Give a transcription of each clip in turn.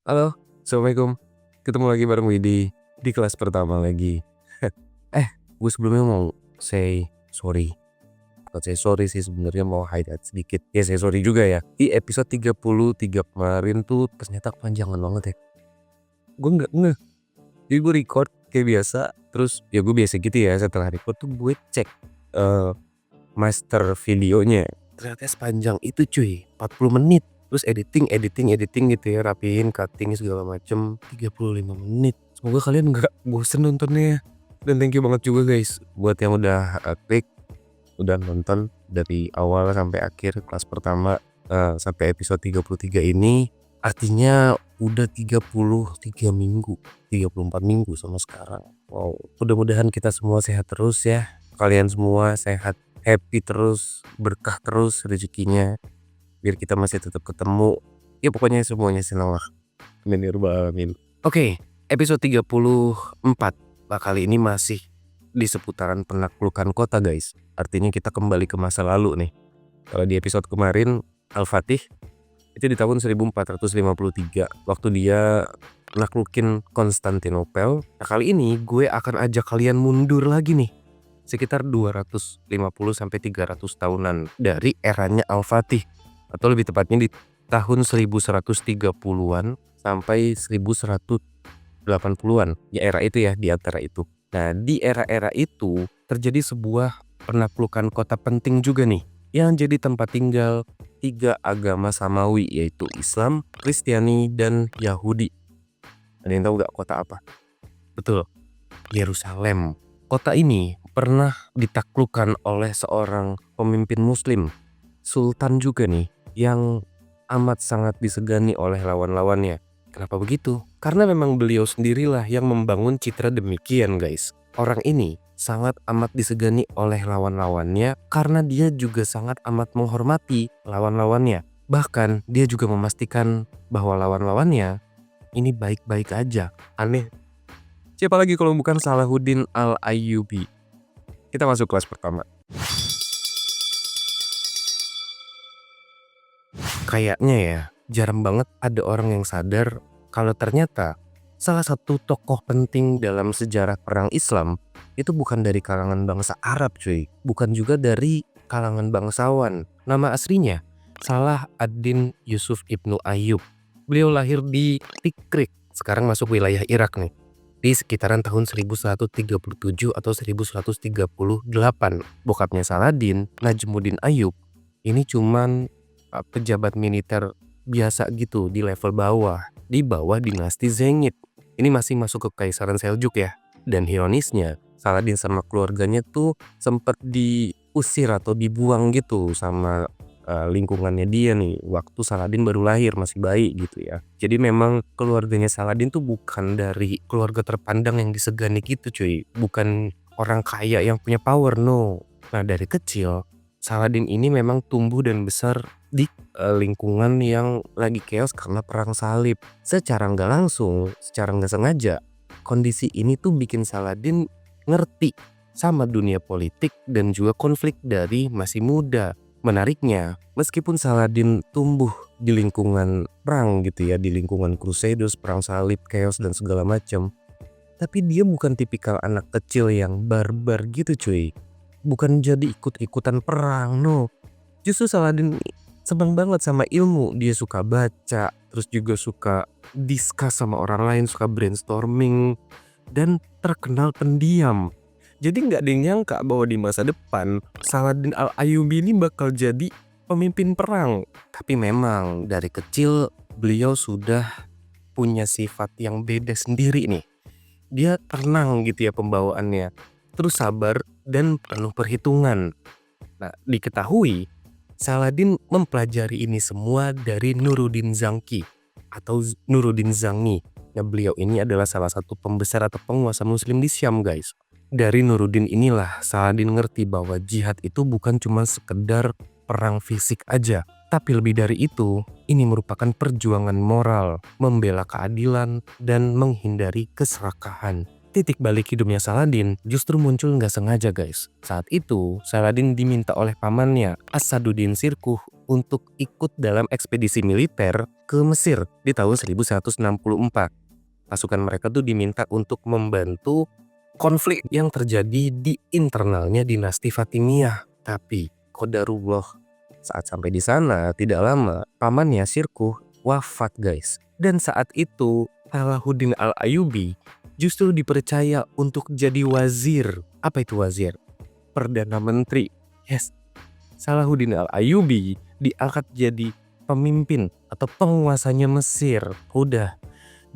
Halo, Assalamualaikum. Ketemu lagi bareng Widi di kelas pertama lagi. Gue sebelumnya mau say sorry. Bukan say sorry sih sebenarnya mau highlight sedikit. Ya say sorry juga ya. Di episode 33 kemarin tuh ternyata kepanjangan banget ya. Gue nggak ngeh. Jadi gue record kayak biasa. Terus ya gue biasa gitu ya setelah record tuh gue cek eh, master videonya. Ternyata sepanjang itu cuy, 40 menit. Terus editing gitu ya, rapiin, cutting segala macem 35 menit. Semoga kalian nggak bosen nontonnya. Dan thank you banget juga guys buat yang udah klik, udah nonton dari awal sampai akhir kelas pertama sampai episode 33 ini. Artinya udah 33 minggu, 34 minggu sama sekarang. Wow, mudah-mudahan kita semua sehat terus ya. Kalian semua sehat, happy terus, berkah terus rezekinya. Biar kita masih tetap ketemu. Ya pokoknya semuanya senang lah. Amin ya rabbal alamin. Oke, episode 34 kali ini masih di seputaran penaklukan kota guys. Artinya kita kembali ke masa lalu nih. Kalau di episode kemarin Al-Fatih itu di tahun 1453 waktu dia naklukin Konstantinopel. Nah kali ini gue akan ajak kalian mundur lagi nih. Sekitar 250 sampai 300 tahunan dari eranya Al-Fatih. Atau lebih tepatnya di tahun 1130-an sampai 1180-an. Ya era itu ya, di antara itu. Nah di era-era itu terjadi sebuah penaklukan kota penting juga nih, yang jadi tempat tinggal 3 agama samawi, yaitu Islam, Kristiani, dan Yahudi. Ada yang tahu gak kota apa? Betul, Yerusalem. Kota ini pernah ditaklukkan oleh seorang pemimpin muslim, sultan juga nih, yang amat sangat disegani oleh lawan-lawannya. Kenapa begitu? Karena memang beliau sendirilah yang membangun citra demikian guys. Orang ini sangat amat disegani oleh lawan-lawannya karena dia juga sangat amat menghormati lawan-lawannya. Bahkan dia juga memastikan bahwa lawan-lawannya ini baik-baik aja. Aneh. Siapa lagi kalau bukan Salahuddin Al-Ayyubi? Kita masuk kelas pertama. Kayaknya ya, jarang banget ada orang yang sadar kalau ternyata salah satu tokoh penting dalam sejarah perang Islam itu bukan dari kalangan bangsa Arab cuy. Bukan juga dari kalangan bangsawan. Nama aslinya Salah ad-Din Yusuf Ibnu Ayyub. Beliau lahir di Tikrit, sekarang masuk wilayah Irak nih, di sekitaran tahun 1137 atau 1138. Bokapnya Saladin, Najmuddin Ayyub, ini cuman pejabat militer biasa gitu di level bawah, di bawah dinasti Zengid. Ini masih masuk ke Kekaisaran Seljuk ya. Dan ironisnya, Saladin sama keluarganya tuh sempat diusir atau dibuang gitu sama lingkungannya dia nih waktu Saladin baru lahir, masih bayi gitu ya. Jadi memang keluarganya Saladin tuh bukan dari keluarga terpandang yang disegani gitu cuy. Bukan orang kaya yang punya power, no. Nah dari kecil Saladin ini memang tumbuh dan besar di lingkungan yang lagi chaos karena perang salib. Secara nggak langsung, secara nggak sengaja, kondisi ini tuh bikin Saladin ngerti sama dunia politik dan juga konflik dari masih muda. Menariknya, meskipun Saladin tumbuh di lingkungan perang gitu ya, di lingkungan Crusaders, perang salib, chaos dan segala macam, tapi dia bukan tipikal anak kecil yang barbar gitu cuy. Bukan jadi ikut-ikutan perang, no. Justru Saladin seneng banget sama ilmu. Dia suka baca, terus juga suka discuss sama orang lain, suka brainstorming, dan terkenal pendiam. Jadi nggak ada yang nyangka bahwa di masa depan Saladin Al-Ayyubi ini bakal jadi pemimpin perang. Tapi memang dari kecil beliau sudah punya sifat yang beda sendiri nih. Dia tenang gitu ya pembawaannya, terus sabar dan penuh perhitungan. Nah, diketahui Saladin mempelajari ini semua dari Nuruddin Zangki atau Nuruddin Zangi. Nah, beliau ini adalah salah satu pembesar atau penguasa muslim di Syam guys. Dari Nuruddin inilah Saladin ngerti bahwa jihad itu bukan cuma sekedar perang fisik aja. Tapi lebih dari itu, ini merupakan perjuangan moral, membela keadilan, dan menghindari keserakahan. Titik balik hidupnya Saladin justru muncul nggak sengaja guys. Saat itu, Saladin diminta oleh pamannya Asaduddin Sirkuh untuk ikut dalam ekspedisi militer ke Mesir di tahun 1164. Pasukan mereka tuh diminta untuk membantu konflik yang terjadi di internalnya dinasti Fatimiyah. Tapi qadarullah, saat sampai di sana tidak lama pamannya Sirkuh wafat guys. Dan saat itu Salahuddin Al-Ayyubi justru dipercaya untuk jadi wazir. Apa itu wazir? Perdana Menteri. Yes, Salahuddin Al-Ayyubi diangkat jadi pemimpin atau penguasanya Mesir. Udah,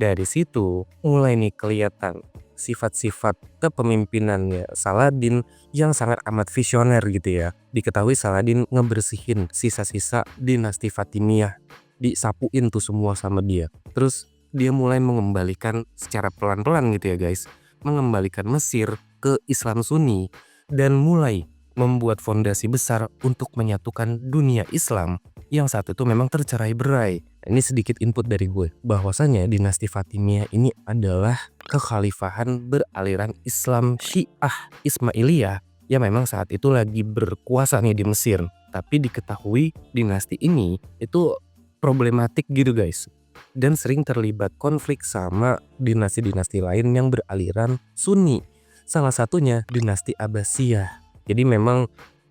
dari situ mulai nih kelihatan sifat-sifat kepemimpinannya Saladin yang sangat amat visioner gitu ya. Diketahui Saladin ngebersihin sisa-sisa dinasti Fatimiyah. Disapuin tuh semua sama dia. Terus dia mulai mengembalikan secara pelan-pelan gitu ya guys. Mengembalikan Mesir ke Islam Sunni dan mulai membuat fondasi besar untuk menyatukan dunia Islam yang saat itu memang tercerai-berai. Ini sedikit input dari gue, bahwasanya dinasti Fatimiyah ini adalah kekhalifahan beraliran Islam Syiah Ismailiyah yang memang saat itu lagi berkuasa nih di Mesir. Tapi diketahui dinasti ini itu problematik gitu guys, dan sering terlibat konflik sama dinasti-dinasti lain yang beraliran Sunni. Salah satunya dinasti Abbasiyah. Jadi memang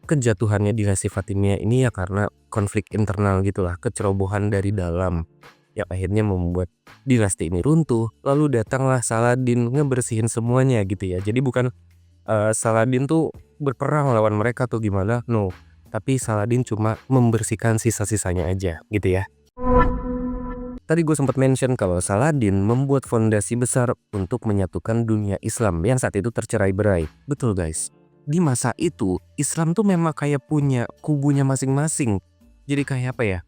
kejatuhannya dinasti Fatimiyah ini ya karena konflik internal gitulah, kecerobohan dari dalam yang akhirnya membuat dinasti ini runtuh. Lalu datanglah Saladin ngebersihin semuanya gitu ya. Jadi bukan Saladin tuh berperang lawan mereka tuh gimana, no. Tapi Saladin cuma membersihkan sisa-sisanya aja gitu ya. Tadi gue sempat mention kalau Saladin membuat fondasi besar untuk menyatukan dunia Islam yang saat itu tercerai-berai. Betul guys. Di masa itu, Islam tuh memang kayak punya kubunya masing-masing. Jadi kayak apa ya?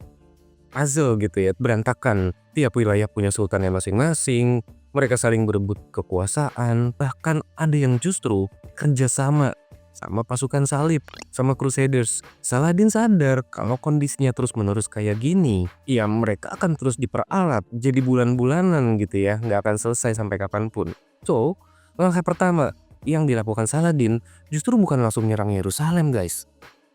Puzzle gitu ya, berantakan. Tiap wilayah punya sultannya masing-masing. Mereka saling berebut kekuasaan. Bahkan ada yang justru kerjasama sama pasukan salib, sama Crusaders. Saladin sadar kalau kondisinya terus-menerus kayak gini, ya mereka akan terus diperalat jadi bulan-bulanan gitu ya, nggak akan selesai sampai kapanpun. So, langkah pertama yang dilakukan Saladin justru bukan langsung nyerang Yerusalem guys,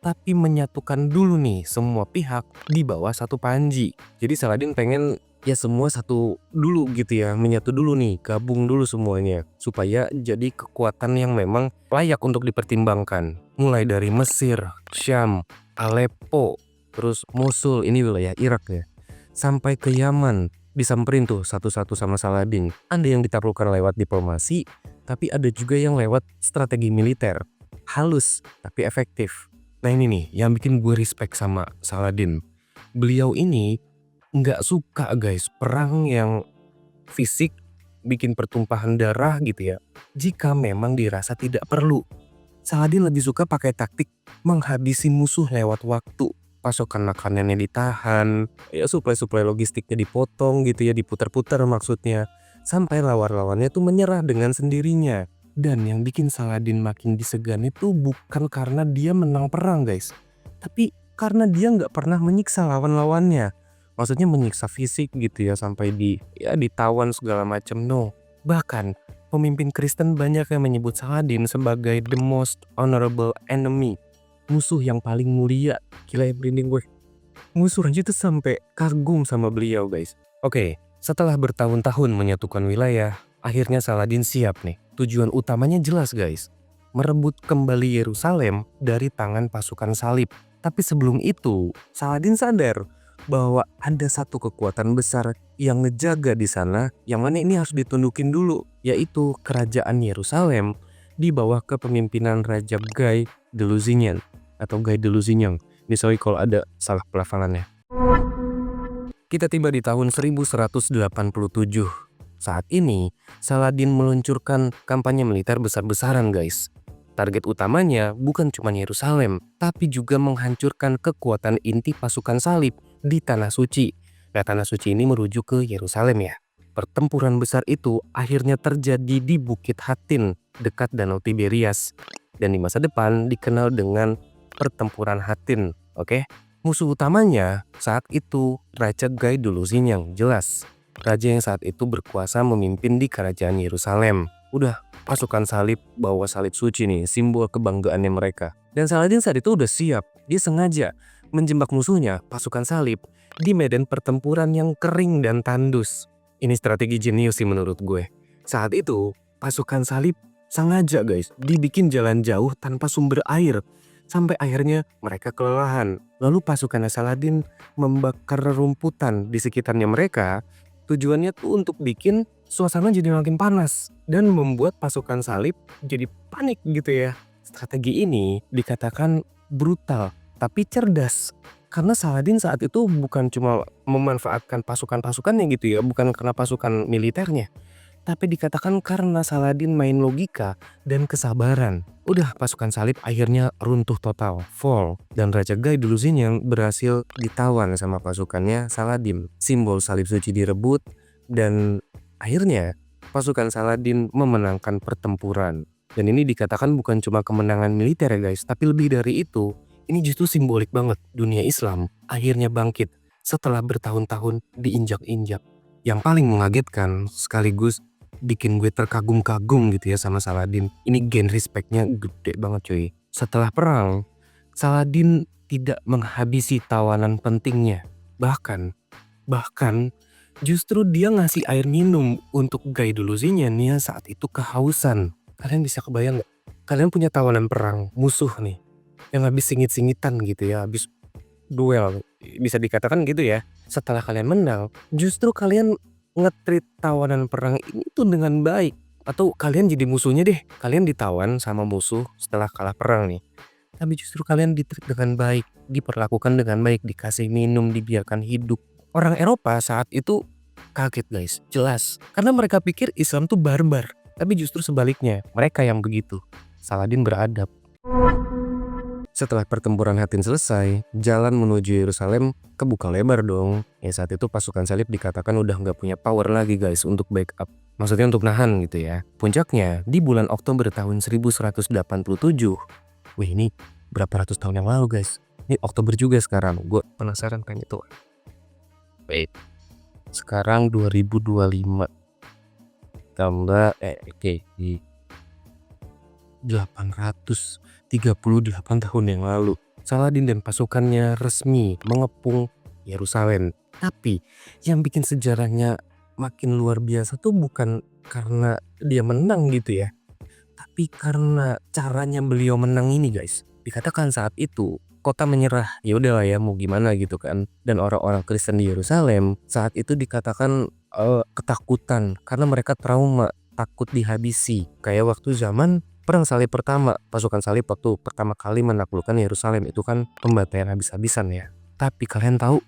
tapi menyatukan dulu nih semua pihak di bawah satu panji. Jadi Saladin pengen ya semua satu dulu gitu ya, menyatu dulu nih, gabung dulu semuanya supaya jadi kekuatan yang memang layak untuk dipertimbangkan. Mulai dari Mesir, Syam, Aleppo, terus Mosul, ini wilayah Irak ya, sampai ke Yaman. Disamperin tuh satu-satu sama Saladin. Ada yang ditaklukkan lewat diplomasi, tapi ada juga yang lewat strategi militer. Halus tapi efektif. Nah ini nih yang bikin gue respect sama Saladin. Beliau ini nggak suka guys perang yang fisik, bikin pertumpahan darah gitu ya, jika memang dirasa tidak perlu. Saladin lebih suka pakai taktik menghabisi musuh lewat waktu. Pasokan makanannya ditahan, ya suplai-suplai logistiknya dipotong gitu ya, diputar-putar maksudnya, sampai lawan-lawannya tuh menyerah dengan sendirinya. Dan yang bikin Saladin makin disegani itu bukan karena dia menang perang guys, tapi karena dia nggak pernah menyiksa lawan-lawannya. Maksudnya menyiksa fisik gitu ya, sampai ditawan segala macam, no. Bahkan pemimpin Kristen banyak yang menyebut Saladin sebagai the most honorable enemy, musuh yang paling mulia. Gila ya, merinding gue. Musuh aja tuh sampai kagum sama beliau guys. Oke, setelah bertahun-tahun menyatukan wilayah, akhirnya Saladin siap nih. Tujuan utamanya jelas guys, merebut kembali Yerusalem dari tangan pasukan salib. Tapi sebelum itu, Saladin sadar bahwa ada satu kekuatan besar yang ngejaga di sana, yang mana ini harus ditundukin dulu, yaitu kerajaan Yerusalem di bawah kepemimpinan Raja Guy de Lusignan atau Guy de Lusignan. Ini sorry kalau ada salah pelafalannya. Kita tiba di tahun 1187. Saat ini, Saladin meluncurkan kampanye militer besar-besaran guys. Target utamanya bukan cuma Yerusalem, tapi juga menghancurkan kekuatan inti pasukan salib di Tanah Suci. Nah, Tanah Suci ini merujuk ke Yerusalem ya. Pertempuran besar itu akhirnya terjadi di Bukit Hattin, dekat Danau Tiberias. Dan di masa depan dikenal dengan Pertempuran Hattin, oke? Musuh utamanya saat itu Raja Guy de Lusignan, jelas. Raja yang saat itu berkuasa memimpin di kerajaan Yerusalem. Udah, pasukan salib bawa salib suci nih, simbol kebanggaannya mereka. Dan Saladin saat itu udah siap, dia sengaja menjebak musuhnya, pasukan salib, di medan pertempuran yang kering dan tandus. Ini strategi jenius sih menurut gue. Saat itu, pasukan salib sengaja guys, dibikin jalan jauh tanpa sumber air. Sampai akhirnya mereka kelelahan. Lalu pasukan Saladin membakar rerumputan di sekitarnya mereka. Tujuannya tuh untuk bikin suasana jadi makin panas dan membuat pasukan salib jadi panik gitu ya. Strategi ini dikatakan brutal tapi cerdas. Karena Saladin saat itu bukan cuma memanfaatkan pasukan-pasukannya gitu ya, bukan karena pasukan militernya. Tapi dikatakan karena Saladin main logika dan kesabaran. Udah pasukan salib akhirnya runtuh total, fall. Dan Raja Gai dulu sini yang berhasil ditawan sama pasukannya Saladin. Simbol salib suci direbut dan akhirnya pasukan Saladin memenangkan pertempuran. Dan ini dikatakan bukan cuma kemenangan militer ya guys, tapi lebih dari itu. Ini justru simbolik banget dunia Islam akhirnya bangkit setelah bertahun-tahun diinjak-injak. Yang paling mengagetkan sekaligus bikin gue terkagum-kagum gitu ya sama Saladin. Ini gen respectnya gede banget cuy. Setelah perang, Saladin tidak menghabisi tawanan pentingnya. Bahkan justru dia ngasih air minum untuk Gai Duluzinya nih saat itu kehausan. Kalian bisa kebayang gak? Kalian punya tawanan perang, musuh nih, yang habis singit-singitan gitu ya, habis duel, bisa dikatakan gitu ya. Setelah kalian menang, justru kalian nge-treat tawanan perang ini tuh dengan baik. Atau kalian jadi musuhnya deh, kalian ditawan sama musuh setelah kalah perang nih. Tapi justru kalian di-treat dengan baik, diperlakukan dengan baik, dikasih minum, dibiarkan hidup. Orang Eropa saat itu kaget guys, jelas. Karena mereka pikir Islam tuh barbar. Tapi justru sebaliknya, mereka yang begitu. Saladin beradab. Setelah pertempuran Hattin selesai, jalan menuju Yerusalem kebuka lebar dong. Ya saat itu pasukan salib dikatakan udah nggak punya power lagi guys untuk backup. Maksudnya untuk nahan gitu ya. Puncaknya di bulan Oktober tahun 1187. Wih ini berapa ratus tahun yang lalu guys. Ini Oktober juga sekarang. Gue penasaran kan itu. Wait. Sekarang 2025. Tambah oke. 838 tahun yang lalu, Saladin dan pasukannya resmi mengepung Yerusalem. Tapi yang bikin sejarahnya makin luar biasa tuh bukan karena dia menang gitu ya, tapi karena caranya beliau menang ini guys. Dikatakan saat itu kota menyerah, ya udahlah ya mau gimana gitu kan. Dan orang-orang Kristen di Yerusalem saat itu dikatakan ketakutan karena mereka trauma, takut dihabisi. Kayak waktu zaman Perang Salib pertama, pasukan salib waktu pertama kali menaklukkan Yerusalem itu kan pembantaian habis-habisan ya. Tapi kalian tahu,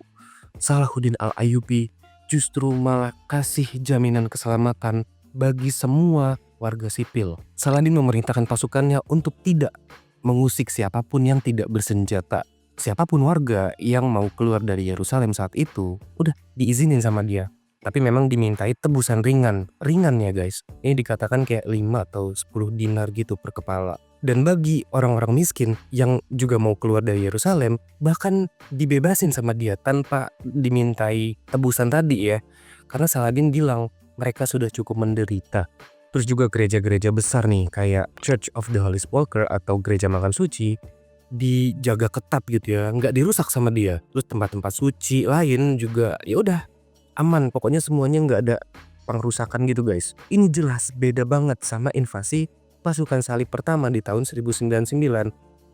Salahuddin Al-Ayyubi justru malah kasih jaminan keselamatan bagi semua warga sipil. Saladin memerintahkan pasukannya untuk tidak mengusik siapapun yang tidak bersenjata. Siapapun warga yang mau keluar dari Yerusalem saat itu, udah diizinin sama dia. Tapi memang dimintai tebusan ringan ya guys. Ini dikatakan kayak 5 atau 10 dinar gitu per kepala. Dan bagi orang-orang miskin yang juga mau keluar dari Yerusalem, bahkan dibebasin sama dia tanpa dimintai tebusan tadi ya. Karena Saladin bilang mereka sudah cukup menderita. Terus juga gereja-gereja besar nih kayak Church of the Holy Sepulchre atau Gereja Makan Suci dijaga ketat gitu ya, nggak dirusak sama dia. Terus tempat-tempat suci lain juga ya udah aman, pokoknya semuanya nggak ada pengrusakan gitu guys. Ini jelas beda banget sama invasi pasukan salib pertama di tahun 1099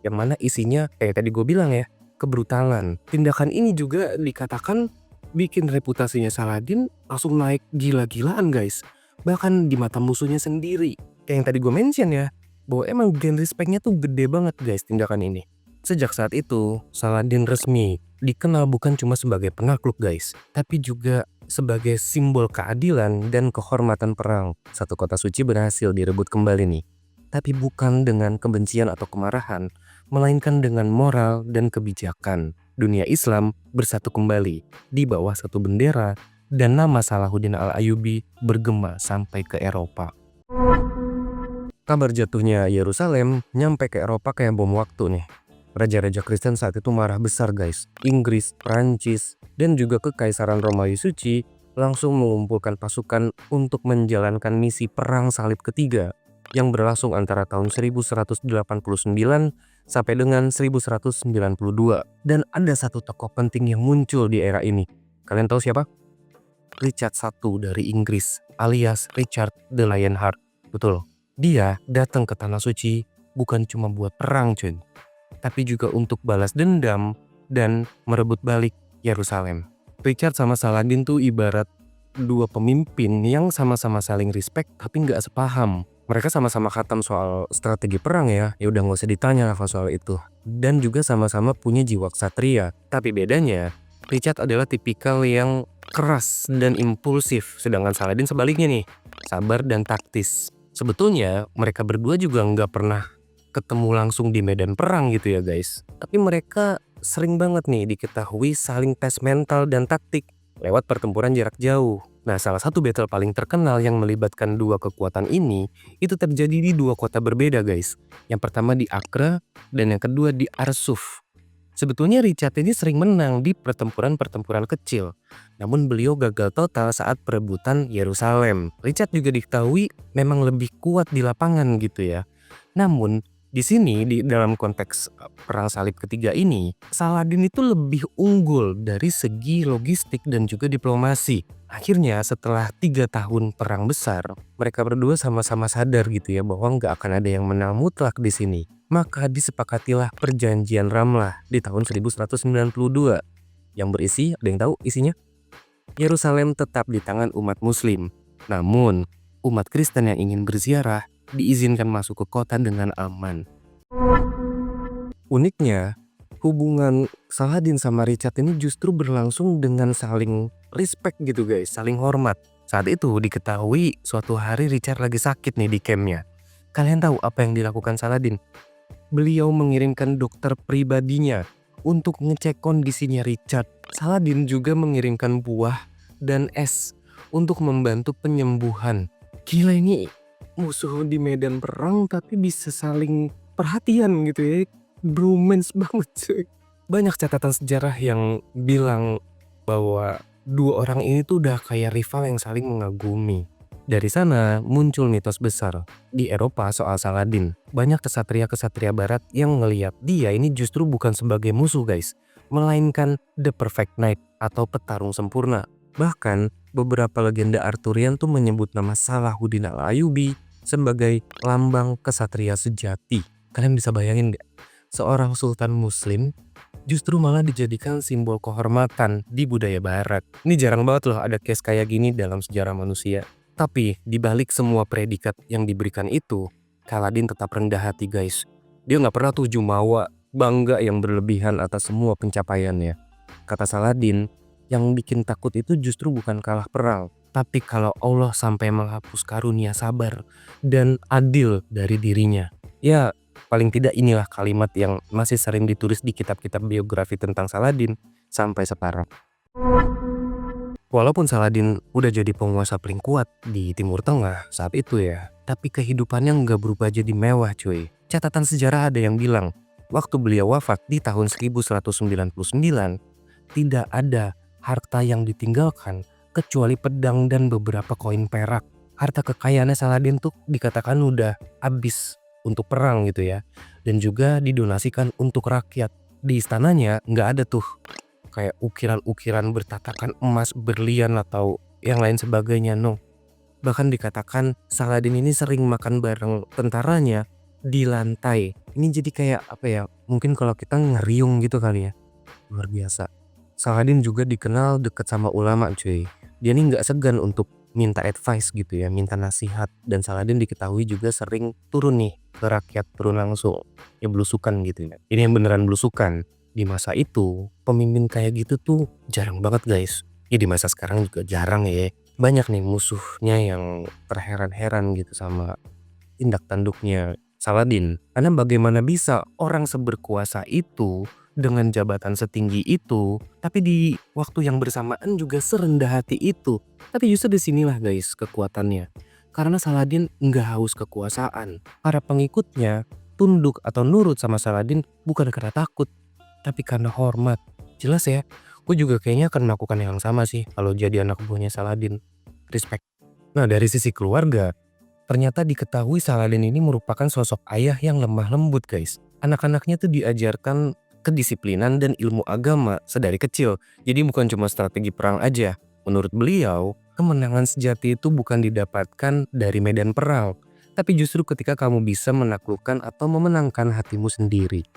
yang mana isinya kayak tadi gue bilang ya, kebrutalan. Tindakan ini juga dikatakan bikin reputasinya Saladin langsung naik gila-gilaan guys. Bahkan di mata musuhnya sendiri. Kayak yang tadi gue mention ya, bahwa emang gen respectnya tuh gede banget guys tindakan ini. Sejak saat itu, Saladin resmi dikenal bukan cuma sebagai penakluk guys, tapi juga sebagai simbol keadilan dan kehormatan perang. Satu kota suci berhasil direbut kembali nih. Tapi bukan dengan kebencian atau kemarahan, melainkan dengan moral dan kebijakan. Dunia Islam bersatu kembali di bawah satu bendera dan nama Salahuddin Al-Ayyubi bergema sampai ke Eropa. Kabar jatuhnya Yerusalem nyampe ke Eropa kayak bom waktu nih. Raja-raja Kristen saat itu marah besar guys. Inggris, Prancis, dan juga Kekaisaran Romawi Suci langsung mengumpulkan pasukan untuk menjalankan misi perang salib ketiga. yang berlangsung antara tahun 1189 sampai dengan 1192. Dan ada satu tokoh penting yang muncul di era ini. Kalian tahu siapa? Richard I dari Inggris alias Richard the Lionheart. Betul. Dia datang ke Tanah Suci bukan cuma buat perang cuy, tapi juga untuk balas dendam dan merebut balik Yerusalem. Richard sama Saladin tuh ibarat dua pemimpin yang sama-sama saling respect tapi nggak sepaham. Mereka sama-sama khatam soal strategi perang ya udah nggak usah ditanya kalau soal itu. Dan juga sama-sama punya jiwa ksatria. Tapi bedanya, Richard adalah tipikal yang keras dan impulsif, sedangkan Saladin sebaliknya nih, sabar dan taktis. Sebetulnya mereka berdua juga nggak pernah ketemu langsung di medan perang gitu ya guys. Tapi mereka sering banget nih diketahui saling tes mental dan taktik lewat pertempuran jarak jauh. Nah, salah satu battle paling terkenal yang melibatkan dua kekuatan ini itu terjadi di dua kota berbeda guys. Yang pertama di Acre dan yang kedua di Arsuf. Sebetulnya Richard ini sering menang di pertempuran-pertempuran kecil. Namun beliau gagal total saat perebutan Yerusalem. Richard juga diketahui memang lebih kuat di lapangan gitu ya. Namun di sini di dalam konteks Perang Salib ketiga ini, Saladin itu lebih unggul dari segi logistik dan juga diplomasi. Akhirnya setelah 3 tahun perang besar, mereka berdua sama-sama sadar gitu ya bahwa nggak akan ada yang menang mutlak di sini. Maka disepakatilah perjanjian Ramlah di tahun 1192 yang berisi, ada yang tahu isinya? Yerusalem tetap di tangan umat Muslim. Namun, umat Kristen yang ingin berziarah diizinkan masuk ke kota dengan aman. Uniknya, hubungan Saladin sama Richard ini justru berlangsung dengan saling respect gitu guys, saling hormat. Saat itu diketahui suatu hari Richard lagi sakit nih di campnya. Kalian tahu apa yang dilakukan Saladin? Beliau mengirimkan dokter pribadinya untuk ngecek kondisinya Richard. Saladin juga mengirimkan buah dan es untuk membantu penyembuhan. Gila, ini musuh di medan perang tapi bisa saling perhatian gitu ya. Bromance banget cuy. Banyak catatan sejarah yang bilang bahwa dua orang ini tuh udah kayak rival yang saling mengagumi. Dari sana muncul mitos besar di Eropa soal Saladin. Banyak kesatria-kesatria barat yang ngelihat dia ini justru bukan sebagai musuh guys, melainkan the perfect knight atau petarung sempurna. Bahkan beberapa legenda Arthurian tuh menyebut nama Salahuddin al-Ayyubi sebagai lambang kesatria sejati. Kalian bisa bayangin gak? Seorang sultan muslim justru malah dijadikan simbol kehormatan di budaya barat. Ini jarang banget loh ada case kayak gini dalam sejarah manusia. Tapi dibalik semua predikat yang diberikan itu, Saladin tetap rendah hati guys. Dia nggak pernah tuh jumawa, bangga yang berlebihan atas semua pencapaiannya. Kata Saladin, yang bikin takut itu justru bukan kalah perang, tapi kalau Allah sampai menghapus karunia sabar dan adil dari dirinya. Ya, paling tidak inilah kalimat yang masih sering ditulis di kitab-kitab biografi tentang Saladin sampai sekarang. Walaupun Saladin udah jadi penguasa paling kuat di Timur Tengah saat itu ya, tapi kehidupannya nggak berubah jadi mewah cuy. Catatan sejarah ada yang bilang, waktu beliau wafat di tahun 1199, tidak ada harta yang ditinggalkan kecuali pedang dan beberapa koin perak. Harta kekayaannya Saladin tuh dikatakan udah habis untuk perang gitu ya, dan juga didonasikan untuk rakyat. Di istananya nggak ada tuh kayak ukiran-ukiran bertatakan emas, berlian atau yang lain sebagainya, no. Bahkan dikatakan Saladin ini sering makan bareng tentaranya di lantai. Ini jadi kayak apa ya, mungkin kalau kita ngeriung gitu kali ya. Luar biasa. Saladin juga dikenal dekat sama ulama cuy. Dia nih nggak segan untuk minta advice gitu ya, minta nasihat. Dan Saladin diketahui juga sering turun nih ke rakyat, turun langsung. Ya belusukan gitu ya. Ini yang beneran belusukan. Di masa itu, pemimpin kayak gitu tuh jarang banget guys. Ya di masa sekarang juga jarang ya. Banyak nih musuhnya yang terheran-heran gitu sama tindak tanduknya Saladin. Karena bagaimana bisa orang seberkuasa itu dengan jabatan setinggi itu, tapi di waktu yang bersamaan juga serendah hati itu. Tapi justru disinilah guys kekuatannya. Karena Saladin nggak haus kekuasaan. Para pengikutnya tunduk atau nurut sama Saladin bukan karena takut, tapi karena hormat. Jelas ya, gue juga kayaknya akan melakukan yang sama sih kalau jadi anak buahnya Saladin. Respect. Nah dari sisi keluarga, Ternyata diketahui Saladin ini merupakan sosok ayah yang lemah lembut guys. Anak-anaknya tuh diajarkan kedisiplinan dan ilmu agama sedari kecil. Jadi bukan cuma strategi perang aja. Menurut beliau, kemenangan sejati itu bukan didapatkan dari medan perang, tapi justru ketika kamu bisa menaklukkan atau memenangkan hatimu sendiri.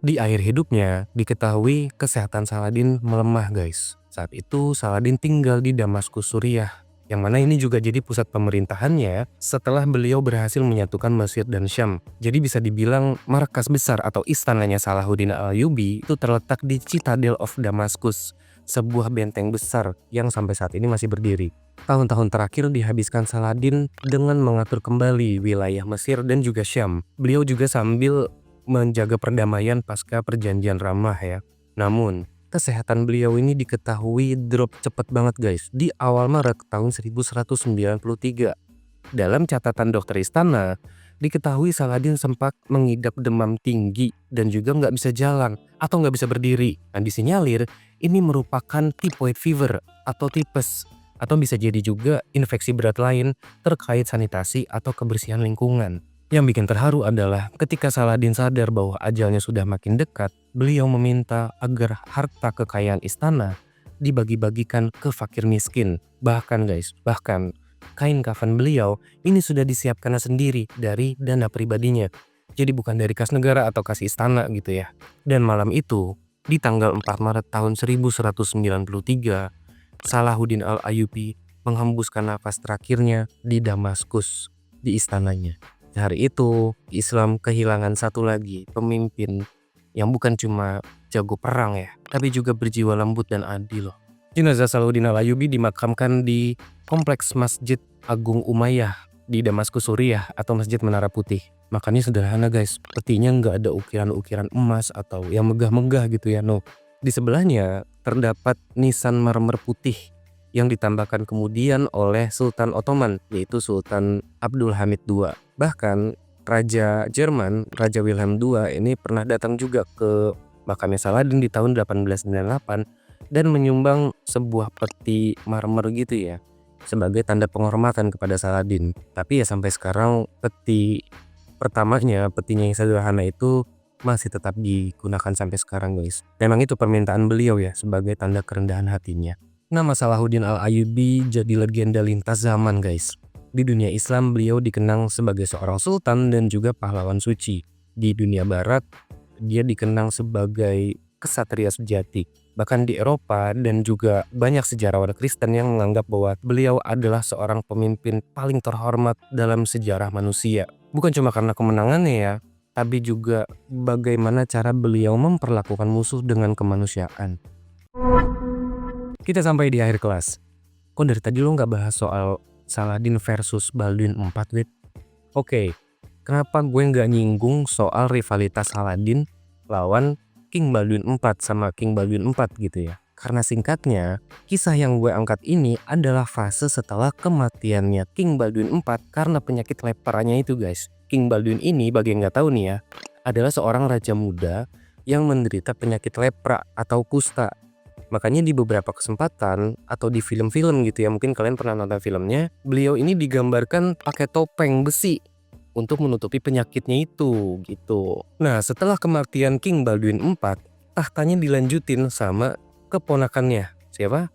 Di akhir hidupnya, diketahui kesehatan Saladin melemah guys. Saat itu Saladin tinggal di Damaskus, Suriah, yang mana ini juga jadi pusat pemerintahannya setelah beliau berhasil menyatukan Mesir dan Syam. Jadi bisa dibilang markas besar atau istananya Salahuddin Al-Ayyubi itu terletak di Citadel of Damaskus, sebuah benteng besar yang sampai saat ini masih berdiri. Tahun-tahun terakhir dihabiskan Saladin dengan mengatur kembali wilayah Mesir dan juga Syam. Beliau juga sambil menjaga perdamaian pasca perjanjian Ramah ya. Namun, kesehatan beliau ini diketahui drop cepat banget guys di awal Maret tahun 1193. Dalam catatan dokter istana, diketahui Saladin sempat mengidap demam tinggi dan juga nggak bisa jalan atau nggak bisa berdiri. Nah, disinyalir ini merupakan typhoid fever atau tipes, atau bisa jadi juga infeksi berat lain terkait sanitasi atau kebersihan lingkungan. Yang bikin terharu adalah ketika Saladin sadar bahwa ajalnya sudah makin dekat, beliau meminta agar harta kekayaan istana dibagi-bagikan ke fakir miskin. Bahkan kain kafan beliau ini sudah disiapkan sendiri dari dana pribadinya. Jadi bukan dari kas negara atau kas istana gitu ya. Dan malam itu, di tanggal 4 Maret tahun 1193, Salahuddin Al-Ayyubi menghembuskan nafas terakhirnya di Damaskus, di istananya. Hari itu, Islam kehilangan satu lagi pemimpin yang bukan cuma jago perang ya, tapi juga berjiwa lembut dan adil loh. Jenazah Salahuddin Al-Ayyubi dimakamkan di Kompleks Masjid Agung Umayyah di Damaskus, Suriah atau Masjid Menara Putih. Makanya sederhana guys, petinya nggak ada ukiran-ukiran emas atau yang megah-megah gitu ya, no. Di sebelahnya terdapat nisan marmer putih yang ditambahkan kemudian oleh Sultan Ottoman, yaitu Sultan Abdul Hamid II. Bahkan Raja Jerman, Raja Wilhelm II ini pernah datang juga ke makamnya Saladin di tahun 1898 dan menyumbang sebuah peti marmer gitu ya, sebagai tanda penghormatan kepada Saladin. Tapi ya sampai sekarang peti pertamanya, petinya yang sederhana itu masih tetap digunakan sampai sekarang guys. Memang itu permintaan beliau ya, sebagai tanda kerendahan hatinya. Nama Salahuddin Al-Ayyubi jadi legenda lintas zaman guys. Di dunia Islam beliau dikenang sebagai seorang sultan dan juga pahlawan suci. Di dunia barat dia dikenang sebagai kesatria sejati. Bahkan di Eropa dan juga banyak sejarawan Kristen yang menganggap bahwa beliau adalah seorang pemimpin paling terhormat dalam sejarah manusia. Bukan cuma karena kemenangannya ya, tapi juga bagaimana cara beliau memperlakukan musuh dengan kemanusiaan. Kita sampai di akhir kelas. Kok dari tadi lo nggak bahas soal Saladin versus Baldwin IV, Wit? Oke, kenapa gue nggak nyinggung soal rivalitas Saladin lawan King Baldwin IV sama King Baldwin IV gitu ya? Karena singkatnya, kisah yang gue angkat ini adalah fase setelah kematiannya King Baldwin IV karena penyakit lepranya itu guys. King Baldwin ini, bagi yang nggak tahu nih ya, adalah seorang raja muda yang menderita penyakit lepra atau kusta. Makanya di beberapa kesempatan atau di film-film gitu ya, mungkin kalian pernah nonton filmnya, beliau ini digambarkan pakai topeng besi untuk menutupi penyakitnya itu gitu. Nah, setelah kematian King Baldwin IV, tahtanya dilanjutin sama keponakannya. Siapa?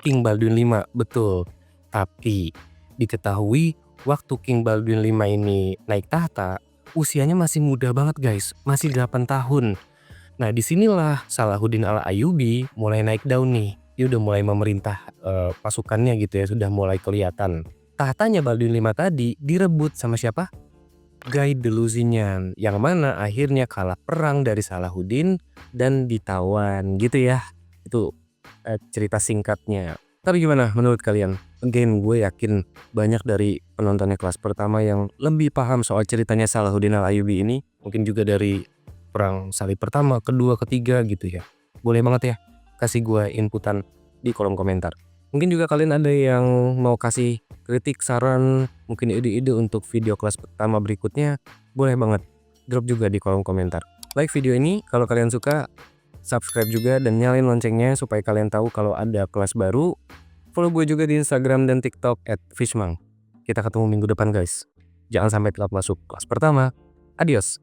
King Baldwin V, betul. Tapi diketahui waktu King Baldwin V ini naik tahta, usianya masih muda banget guys, masih 8 tahun. Nah, disinilah Salahuddin Al-Ayyubi mulai naik daun nih. Dia udah mulai memerintah pasukannya gitu ya, sudah mulai kelihatan. Tahtanya Baldwin V tadi direbut sama siapa? Guy de Lusignan, yang mana akhirnya kalah perang dari Salahuddin dan ditawan gitu ya. Itu cerita singkatnya. Tapi gimana menurut kalian? Again, gue yakin banyak dari penontonnya kelas pertama yang lebih paham soal ceritanya Salahuddin Al-Ayyubi ini. Mungkin juga dari perang salib pertama, kedua, ketiga gitu ya. Boleh banget ya kasih gue inputan di kolom komentar. Mungkin juga kalian ada yang mau kasih kritik, saran, mungkin ide-ide untuk video kelas pertama berikutnya, boleh banget drop juga di kolom komentar. Like video ini kalau kalian suka, subscribe juga dan nyalain loncengnya supaya kalian tahu kalau ada kelas baru. Follow gue juga di Instagram dan TikTok @fishmang. Kita ketemu minggu depan guys. Jangan sampai telat masuk kelas pertama. Adios.